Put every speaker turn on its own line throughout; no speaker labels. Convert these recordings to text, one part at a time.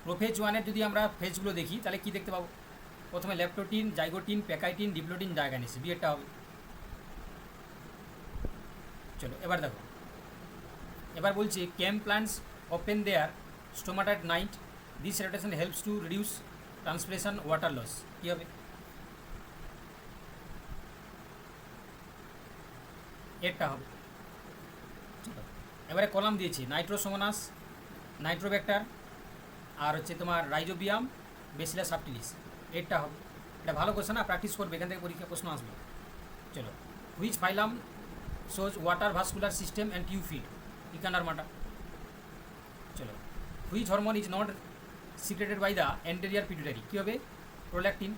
Prophase ওয়ানের যদি আমরা ফেজগুলো দেখি তাহলে কি দেখতে পাবো? প্রথমে leptotene, zygotene, pachytene, diplotene, diakinesis, বিয়েরটা হবে। চলো এবার দেখো, এবার বলছে CAM plants open their stomata at night, this rotation helps to reduce transpiration water loss, কী হবে? এরটা হবে। চলো এবারে কলাম দিয়েছি নাইট্রোসোমোনাস, নাইট্রোব্যাক্টার, আর হচ্ছে তোমার রাইজোবিয়াম, বেসিলাস সাবটিলিস, এরটা হবে। এটা ভালো কোশ্চেন না, প্র্যাকটিস করবে, এখান থেকে পরীক্ষা প্রশ্ন আসবে। চলো, which phylum shows water vascular system and tube feed, echinodermata. চলো, which hormone is not secreted by the anterior pituitary, কী হবে? প্রোল্যাকটিন,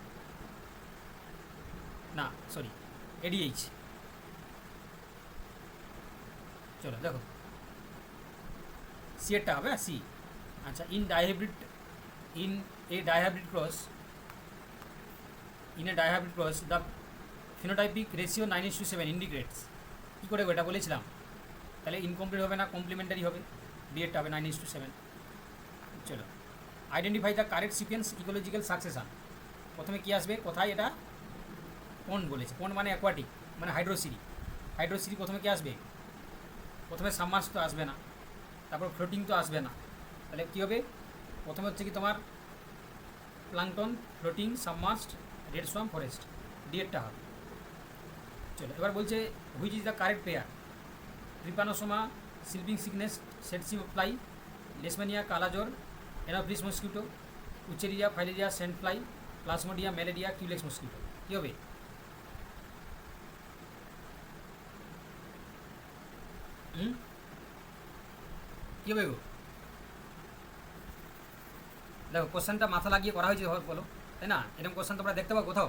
না সরি এডিএইচ। চলো দেখো সি এরটা হবে, সি। আচ্ছা, in a dihybrid cross the phenotypic ratio 9:7 indicates, কী করে এটা বলেছিলাম? তাহলে ইনকমপ্লিট হবে না, কমপ্লিমেন্টারি হবে, ডিএডটা হবে 9:7। চলো, identify the correct sequence ecological succession, প্রথমে কী আসবে, কোথায়? এটা পন্ড বলেছে, পন্ড মানে অ্যাকোয়াটিক, মানে হাইড্রোসিরি। হাইড্রোসিরি প্রথমে কী আসবে? প্রথমে সাবমার্স তো আসবে না, তারপর ফ্লোটিং তো আসবে না, তাহলে কী হবে? প্রথমে হচ্ছে কি তোমার plankton, floating, submerged, reed swamp, forest, ডিএডটা হবে। চলো এবার বলছে which is the correct pair, trypanosoma, sleeping sickness, tsetse fly, leishmania, kala-azar, anopheles mosquito, wuchereria, filaria, sand fly, plasmodia, malaria, culex mosquito, কী হবে? কী হবে গো? দেখো কোশ্চেনটা মাথা লাগিয়ে করা হয়েছে বলো, তাই না? এরকম কোশ্চেন তোমরা দেখতে পাও কোথাও?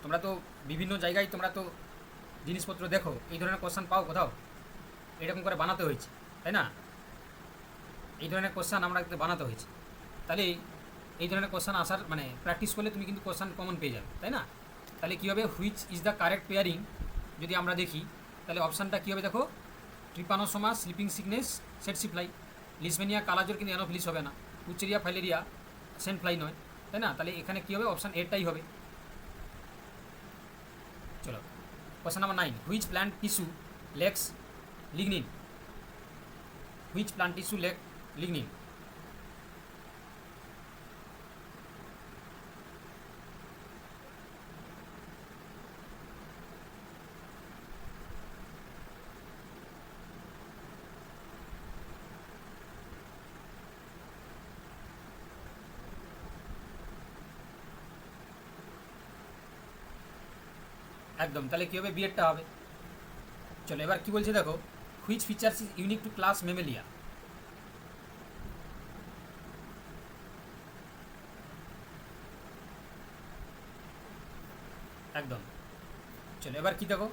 তোমরা তো বিভিন্ন জায়গায় তোমরা তো জিনিসপত্র দেখো, এই ধরনের কোশ্চেন পাও কোথাও? এরকম করে বানাতে হয়েছে, তাই না? এই ধরনের কোশ্চেন আমরা বানাতে হয়েছে, তাহলে এই ধরনের কোশ্চেন আসার মানে প্র্যাকটিস করলে তুমি কিন্তু কোশ্চেন কমন পেয়ে যাবে, তাই না? তাহলে কী হবে, which is the correct pairing যদি আমরা দেখি, তাহলে অপশানটা কী হবে দেখো, ট্রিপানোসোমা, স্লিপিং সিকনেস, সেটসি ফ্লাই, লিসমেনিয়া, কালাজোর কিন্তু অ্যানোফিলিস হবে না, উচেরিয়া, ফাইলেরিয়া, সেন্ট ফ্লাই নয়, তাই না? তাহলে এখানে কী হবে, অপশান এটাই হবে। চলো, question number 9, which plant tissue lacks lignin, which plant tissue lack lignin? একদম, তাহলে কী হবে, বিএডটা হবে। চলো এবার কী বলছে দেখো, which features is unique to class mammalia, একদম। চলো এবার কী দেখো,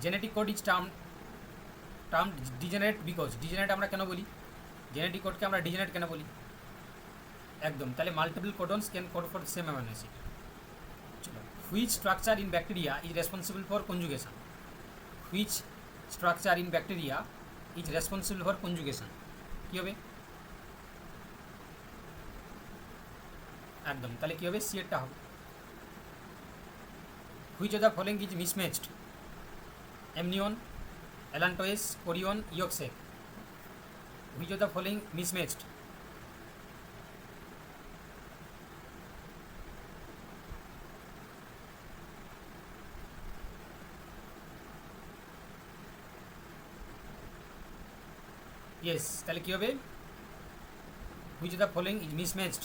genetic code is term degenerate because, degenerate আমরা কেন বলি? জেনেটিক কোডকে আমরা ডিজেনারেট কেন বলি? একদম, তাহলে multiple codons can code for same amino acid. চলো, which structure in bacteria is responsible for conjugation, which structure in bacteria is responsible for conjugation, কী হবে? একদম, তাহলে কী হবে, সিএরটা হবে। Which of the following is mismatched, amnion, allantois, chorion, yolk sac, which of the following mismatched? Yes, তাহলে কী হবে, which of the following is mismatched?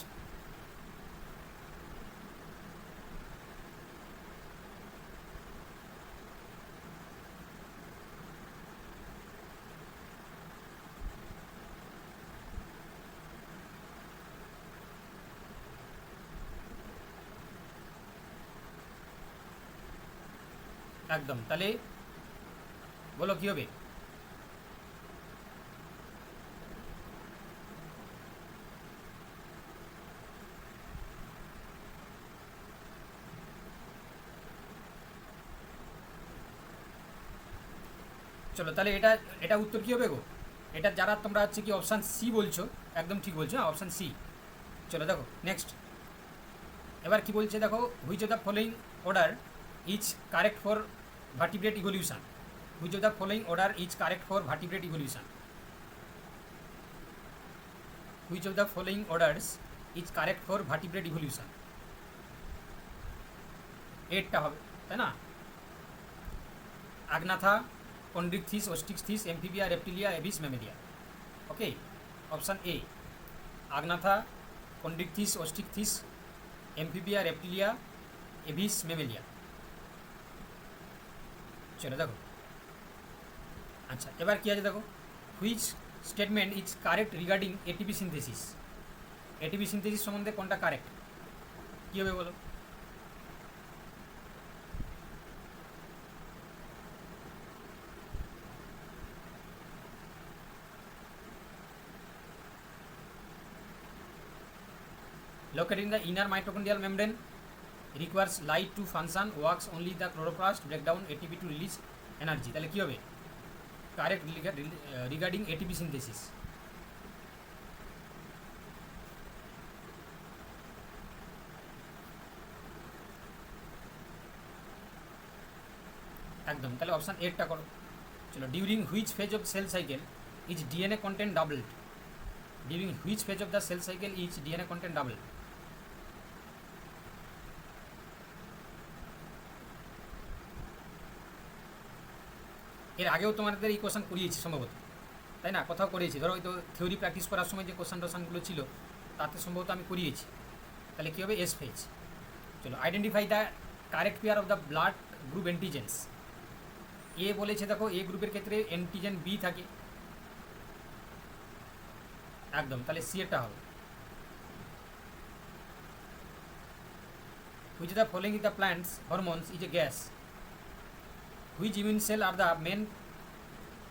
একদম, তাহলে বলো কী হবে? চলো তাহলে এটা এটা উত্তর কী হবে গো? এটা যারা তোমরা হচ্ছে কি অপশান সি বলছো, একদম ঠিক বলছো, হ্যাঁ অপশান সি। চলো দেখো নেক্সট, এবার কি বলছে দেখো, which of the following order is correct for vertebrate evolution, which of the following order is correct for vertebrate evolution, which of the following orders is correct for vertebrate evolution, এরটা হবে তাই না, agnatha, chondrichthyes, osteichthyes, amphibia, reptilia, aves, mammalia. Okay, option A agnatha, chondrichthyes, osteichthyes, amphibia, reptilia, aves, mammalia. চলো দেখো, আচ্ছা এবার কি আছে দেখো, which statement is correct regarding ATP synthesis, ATP synthesis সম্বন্ধে কোনটা কারেক্ট, কী হবে বলো? Located in the inner mitochondrial membrane, requires light to function, works only the chloroplast breakdown ATP to release energy। তাহলে কী হবে কারেক্ট রিগার্ডিং এটিপি সিনথেসিস? একদম, তাহলে option এরটা করো। চলো, during which phase of cell cycle is DNA content doubled, during which phase of the cell cycle is DNA content doubled? এর আগেও তোমাদের এই কোশ্চেন করিয়েছি সম্ভবত, তাই না? কোথাও করিয়েছি, ধরো হয়তো থিওরি প্র্যাকটিস করার সময় যে কোশ্চেনগুলো ছিল তাতে সম্ভবত আমি করিয়েছি। তাহলে কী হবে, এস ফেজ। চলো, identify the correct pair of the blood group antigens. A বলেছে দেখো, এ গ্রুপের ক্ষেত্রে অ্যান্টিজেন বি থাকে, একদম, তাহলে সি এরটা হবে। Which the following is the plants hormones is a gas, which immune cell are the main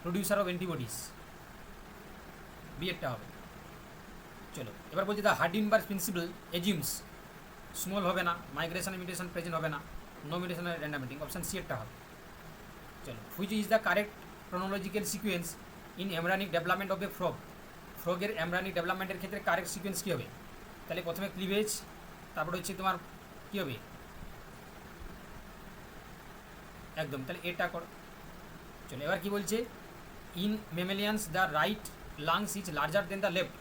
producer of antibodies, B এরটা হবে। চলো, এবার বলছি the Hardy Weinberg principle assumes, small হবে না, মাইগ্রেশন মিউটেশন প্রেজেন্ট হবে না, no mutation random mating, option C এরটা হবে। চলো, which is the correct chronological sequence in embryonic development of a frog, ফ্রগের এমব্রায়নিক ডেভেলপমেন্টের ক্ষেত্রে কারেক্ট সিকোয়েন্স কী হবে? তাহলে প্রথমে ক্লিভেজ, তারপরে হচ্ছে তোমার কী হবে, একদম, তাহলে এটা করো। চলো, এবার কি বলছে, in mammalians the right lungs is larger than the left,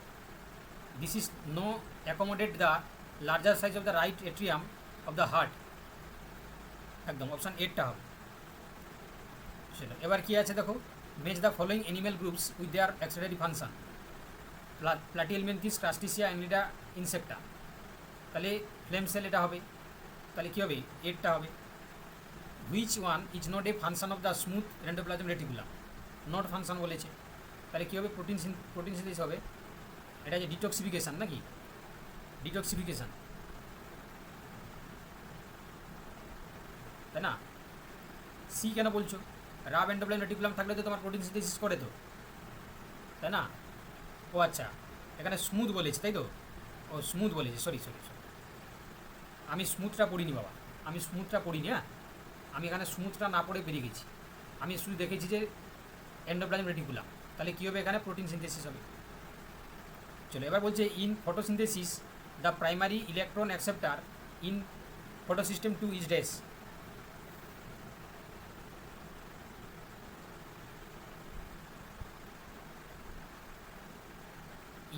this is no accommodate the larger size of the right atrium of the heart, একদম, অপশান এরটা হবে। সেটা এবার কি আছে দেখো, match the following animal groups with their excretory function, platyhelminthes, crustacea, annelida, insecta. তাহলে flame cell এটা হবে, তাহলে কী হবে, এরটা হবে। Which one is not a function of the smooth endoplasm reticulum, not function বলেছে, তাহলে কী হবে, প্রোটিন সিনথেসিস হবে। এটা যে ডিটক্সিফিকেশান নাকি, ডিটক্সিফিকেশান, তাই না? সি কেন বলছো, রাব এন্ডোপ্লাজম রেটিকুলাম থাকলে তো তোমার প্রোটিন সিনথেসিস করে তো, তাই না? ও আচ্ছা, এখানে স্মুথ বলেছে তাই তো, ও স্মুথ বলেছে, সরি, আমি স্মুথটা পড়িনি বাবা, আমি স্মুথটা পড়িনি, হ্যাঁ, আমি এখানে স্মুথটা না পড়ে বেরিয়ে গেছি, আমি শুধু দেখেছি যে এন্ডোপ্লাজম রেটিকুলাম, তাহলে কী হবে, এখানে প্রোটিন সিনথেসিস হবে। চলো, এবার বলছে in photosynthesis the primary electron acceptor in photosystem 2 is dash,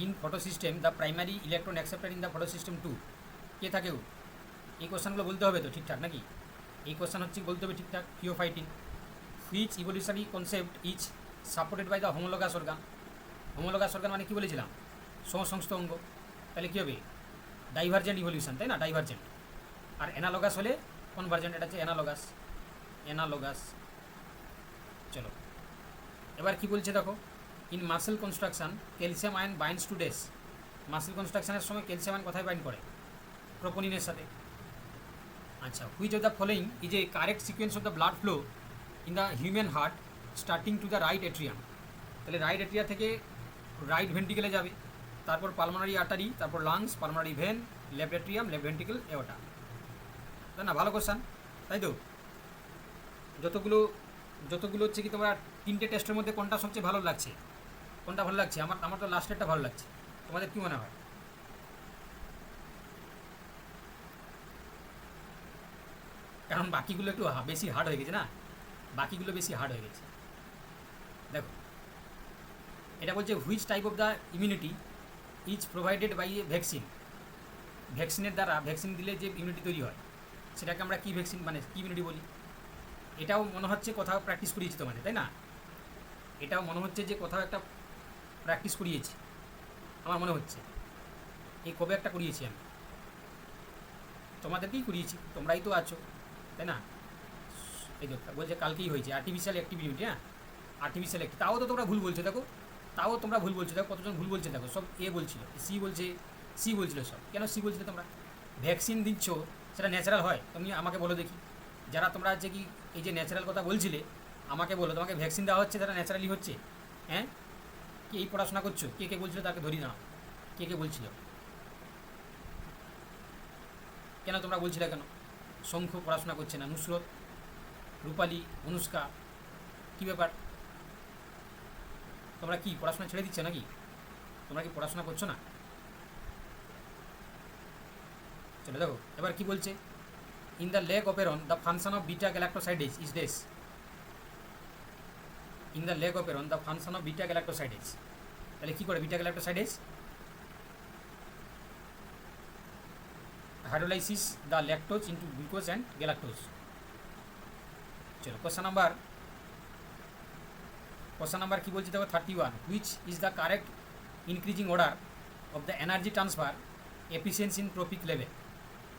in photosystem the primary electron acceptor in the photosystem 2 কে থাকে? এই কোশ্চেনগুলো বলতে হবে তো ঠিকঠাক নাকি, এই কোশ্চেন হচ্ছে বলতে হবে ঠিকঠাক। Pheophytin, which evolutionary concept is supported by the homologous organ, homologous organ মানে কী বলেছিলাম, সমসংস্থ অঙ্গ, তাহলে কী হবে, ডাইভার্জেন্ট ইভলিউশন, তাই না, ডাইভার্জেন্ট। আর অ্যানালগাস হলে কনভার্জেন্ট, এটা হচ্ছে অ্যানালগাস। চলো, এবার কি বলছে দেখো, in muscle construction calcium ion binds to ডেস, মাসেল কনস্ট্রাকশনের সময় ক্যালসিয়াম আয়ন কোথায় বাইন্ড করে, প্রোপোনিনের সাথে। আচ্ছা, which of the following is a correct sequence of the blood flow in the human heart starting to the right atrium, তাহলে right atria থেকে রাইট ভেন্ট্রিকেলে যাবে, তারপর পালমোনারি আর্টারি, তারপর lungs, pulmonary vein, left atrium, left ventricle, aorta, তাই না? ভালো question, তাই তো? যতগুলো হচ্ছে কি তোমরা তিনটে টেস্টের মধ্যে কোনটা সবচেয়ে ভালো লাগছে, কোনটা ভালো লাগছে? আমার তো লাস্টেরটা ভালো লাগছে, তোমাদের কী মনে হয়? কারণ বাকিগুলো একটু বেশি হার্ড হয়ে গেছে না, বাকিগুলো বেশি হার্ড হয়ে গেছে। দেখো এটা বলছে which type of the immunity is provided by a vaccine. ভ্যাকসিনের দ্বারা, ভ্যাকসিন দিলে যে ইমিউনিটি তৈরি হয় সেটাকে আমরা কী ভ্যাকসিন মানে কী ইমিউনিটি বলি। এটাও মনে হচ্ছে কোথাও প্র্যাকটিস করিয়েছি তোমাদের, তাই না? এটাও মনে হচ্ছে যে কোথাও একটা প্র্যাকটিস করিয়েছি, আমার মনে হচ্ছে। এই কবে একটা করিয়েছি আমি, তোমাদেরকেই করিয়েছি, তোমরাই তো আছো, তাই না? এই তো বলছে কালকেই হয়েছে আর্টিফিশিয়াল অ্যাক্টিভিটি। হ্যাঁ, আর্টিফিশিয়াল অ্যাক্টিভ, তাও তো তোমরা ভুল বলছো। দেখো তাও তোমরা ভুল বলছো, দেখো কতজন ভুল বলছে। দেখো সব এ বলছিল, সি বলছে, সি বলছিল সব। কেন সি বলছিলে তোমরা? ভ্যাকসিন দিচ্ছ সেটা ন্যাচারাল হয়? তুমি আমাকে বলো দেখি, যারা তোমরা হচ্ছে কি এই যে ন্যাচারাল কথা বলছিলে, আমাকে বলো তোমাকে ভ্যাকসিন দেওয়া হচ্ছে সেটা ন্যাচারালি হচ্ছে? হ্যাঁ, কি এই পড়াশোনা করছো? কে কে বলছিল তাকে ধরি না, কে কে বলছিল? কেন তোমরা বলছিলে কেন শঙ্খ পড়াশোনা করছে না, নুসরত, রূপালী, অনুষ্কা, কী ব্যাপার? তোমরা কি পড়াশোনা ছেড়ে দিচ্ছ নাকি? তোমরা কি পড়াশোনা করছো না? চলো দেখো এবার কি বলছে, in the lac operon the function of beta galactosidase is this. In the lac operon the function of beta galactosidase, তাহলে কী করে beta galactosidase? Hydrolysis the lactose into glucose and galactose. চলো কোশ্চেন নাম্বার কী বলছে দেখো 31, which is the correct increasing order of the energy transfer efficiency in trophic level.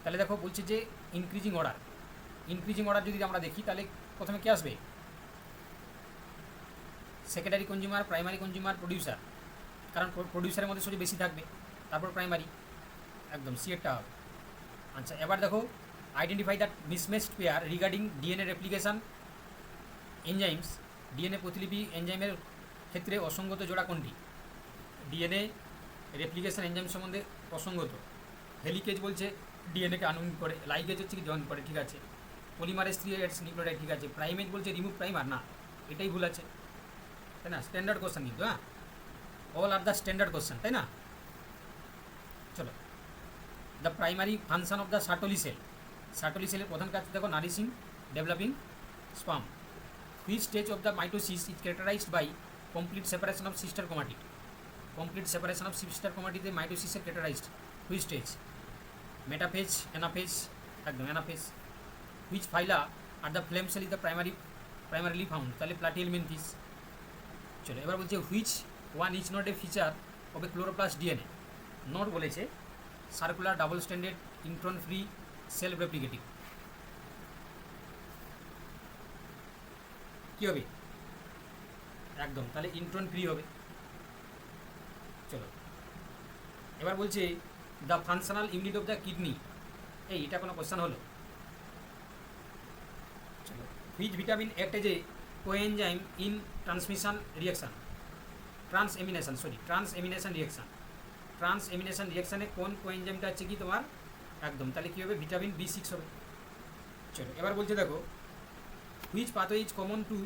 তাহলে দেখো বলছে যে ইনক্রিজিং অর্ডার যদি আমরা দেখি তাহলে প্রথমে কী আসবে? Secondary consumer, primary consumer, producer. কারণ প্রডিউসারের মধ্যে সবচেয়ে বেশি থাকবে, তারপর প্রাইমারি, একদম সি এরটা হবে। আচ্ছা এবার দেখো, identify that mismatched pair regarding DNA replication enzymes. DNA প্রতিলিপি এনজাইমের ক্ষেত্রে অসঙ্গত জোড়া কোনটি? ডিএনএ রেপ্লিকেশন এনজাইম সম্বন্ধে অসঙ্গত। হেলিকেজ বলছে ডিএনএকে আনউইন্ড করে, লাইগেজ হচ্ছে কি জয়েন করে, ঠিক আছে। পলিমারেজ 3 এডস নিউক্লিওটাইড, ঠিক আছে। প্রাইমেজ বলছে রিমুভ প্রাইমার, না এটাই ভুল আছে, তাই না? স্ট্যান্ডার্ড কোশ্চেন কিন্তু, হ্যাঁ, all are the standard question, তাই না? চলো, the primary function of the Sertoli সেলের প্রধান কাজ দেখো nourishing, developing sperm. Which stage of the mitosis is characterized by complete separation of sister chromatid. Complete separation of sister ক্রোমাটিডে মাইটোসিসের characterized which stage? Metaphase, anaphase, একদম anaphase. Which phyla are the flame cell is the primarily found, তাহলে platyhelminthes. চলো এবার বলছে which one is not A feature of a chloroplast DNA. Not বলেছে circular, double standard, intron free, self replicating. কী হবে? একদম, তাহলে ইন্ট্রন ফ্রি হবে। চলো এবার বলছে the functional unit of the kidney. এটা কোনো কোশ্চেন হলো? চলো, which vitamin act as a coenzyme in transmission reaction, transamination রিয়াকশানে কোন কোএনজাইমটা হচ্ছে কি তোমার? একদম, তাহলে কী হবে? ভিটামিন B6 হবে। চলো এবার বলছে দেখো, which pathway is common to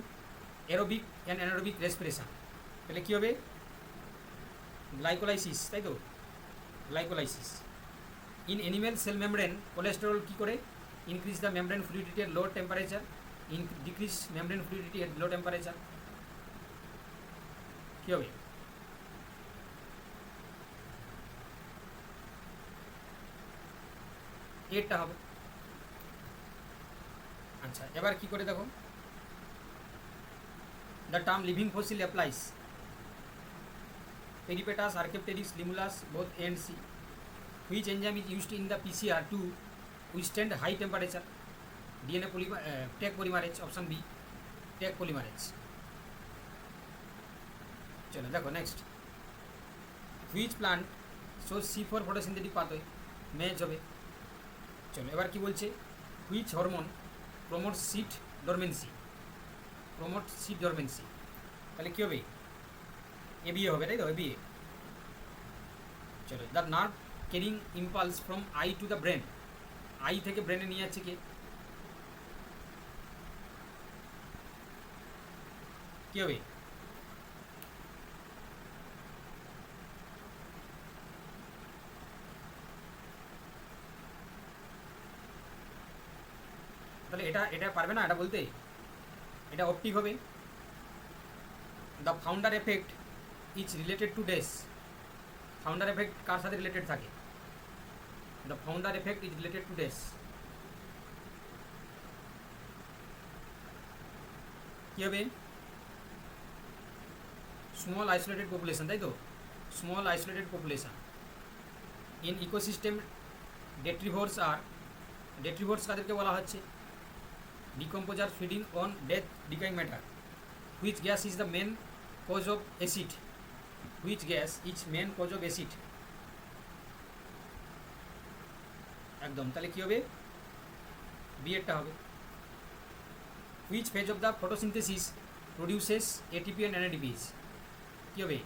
aerobic and anaerobic respiration, তাহলে কী হবে? গ্লাইকোলাইসিস, তাই তো, glycolysis. In animal cell membrane cholesterol কী করে? Increase the membrane fluidity at low temperature, decrease membrane fluidity at low temperature. কী হবে? এরটা হবে। আচ্ছা এবার কী করে দেখো, the term living fossil applies Peripatus, Archaeopteryx, Limulus, both A and C. Which enzyme is used in the PCR to withstand high temperature? DNA Taq polymerase, option B, Taq polymerase. চলো দেখো next, which plant shows C4 photosynthetic pathway? Match হবে। চলো এবার কি বলছে, which hormone promote seed dormancy, তাহলে কী হবে? ABA হবে, তাই তো, ABA। চলো, the nerve carrying impulse from I to the brain, I থেকে ব্রেনে নিয়ে যাচ্ছে কে? কী হবে? তাহলে তাহলে এটা এটা পারবে না এটা বলতে, এটা অপটিক হবে। The founder effect is related to this, founder effect কার সাথে রিলেটেড থাকে, the founder effect is related to this, কী হবে, স্মল আইসোলেটেড পপুলেশন, তাই তো, small isolated population in ecosystem. Detritivores আর ডেট্রিভোর্স কাদেরকে বলা হচ্ছে, decomposer feeding on death decaying matter. Which gas is the main cause of acid, which gas is main cause of acid, একদম, তাহলে কী হবে, বিয়েরটা হবে। Which phase of the photosynthesis produces ATP and NADPH, কী হবে,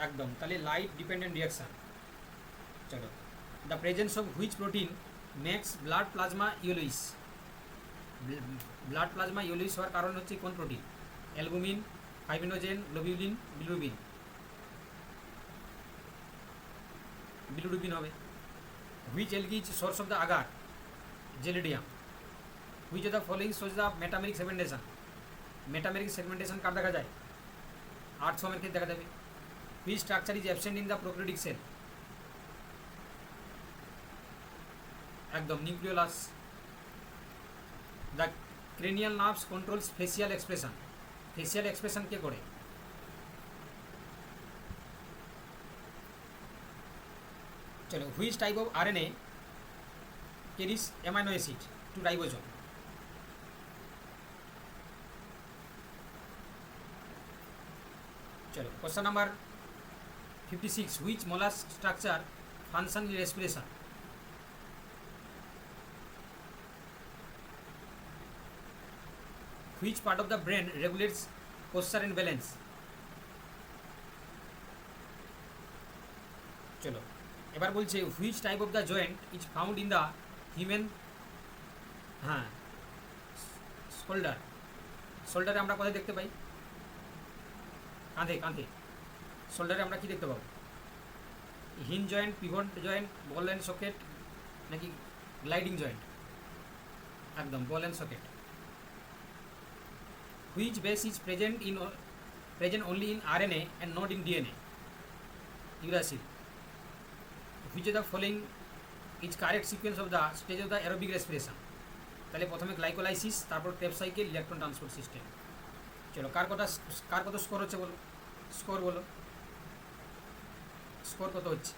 একদম, তাহলে লাইট ডিপেন্ডেন্ট রিয়াকশান। চলো, the presence of which protein makes blood plasma yellowish, blood plasma yellowish হওয়ার কারণ হচ্ছে কোন প্রোটিন, albumin, fibrinogen, globulin, bilirubin, bilirubin হবে। Which algae source of the agar, gelidium. Which of the following shows the metameric segmentation, metameric segmentation কার দেখা যায়, earth ফর্মের ক্ষেত্রে দেখা যাবে। Which structure is absent in the প্রোক্রিওটিক cell, একদম, nucleolus. The cranial nerves controls facial expression, facial expression কে করে, চলো, which type of RNA carries amino acid to ribosome, চলো, question number 56, which mollusc structure function in respiration, which part of the brain regulates posture and balance, চলো, এবার বলছে which type of the joint is found in the human, হ্যাঁ, shoulder, শোল্ডারে আমরা কোথায় দেখতে পাই, কাঁধে, কাঁধে, শোল্ডারে আমরা কি দেখতে পাবো, hinge joint, pivot joint, ball and socket, নাকি গ্লাইডিং জয়েন্ট, একদম, ball and socket. Which base is present only in RNA and not in DNA, uracil. Which of the following is correct sequence of the stage of the aerobic respiration, তাহলে প্রথমে glycolysis, তারপর Krebs cycle, electron transport system. চলো, কার কত score হচ্ছে বলো, score বলো, score কত হচ্ছে,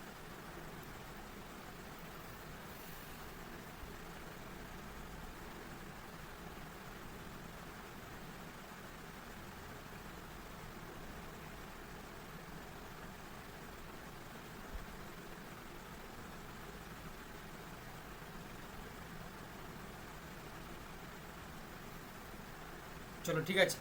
চলো, ঠিক আছে।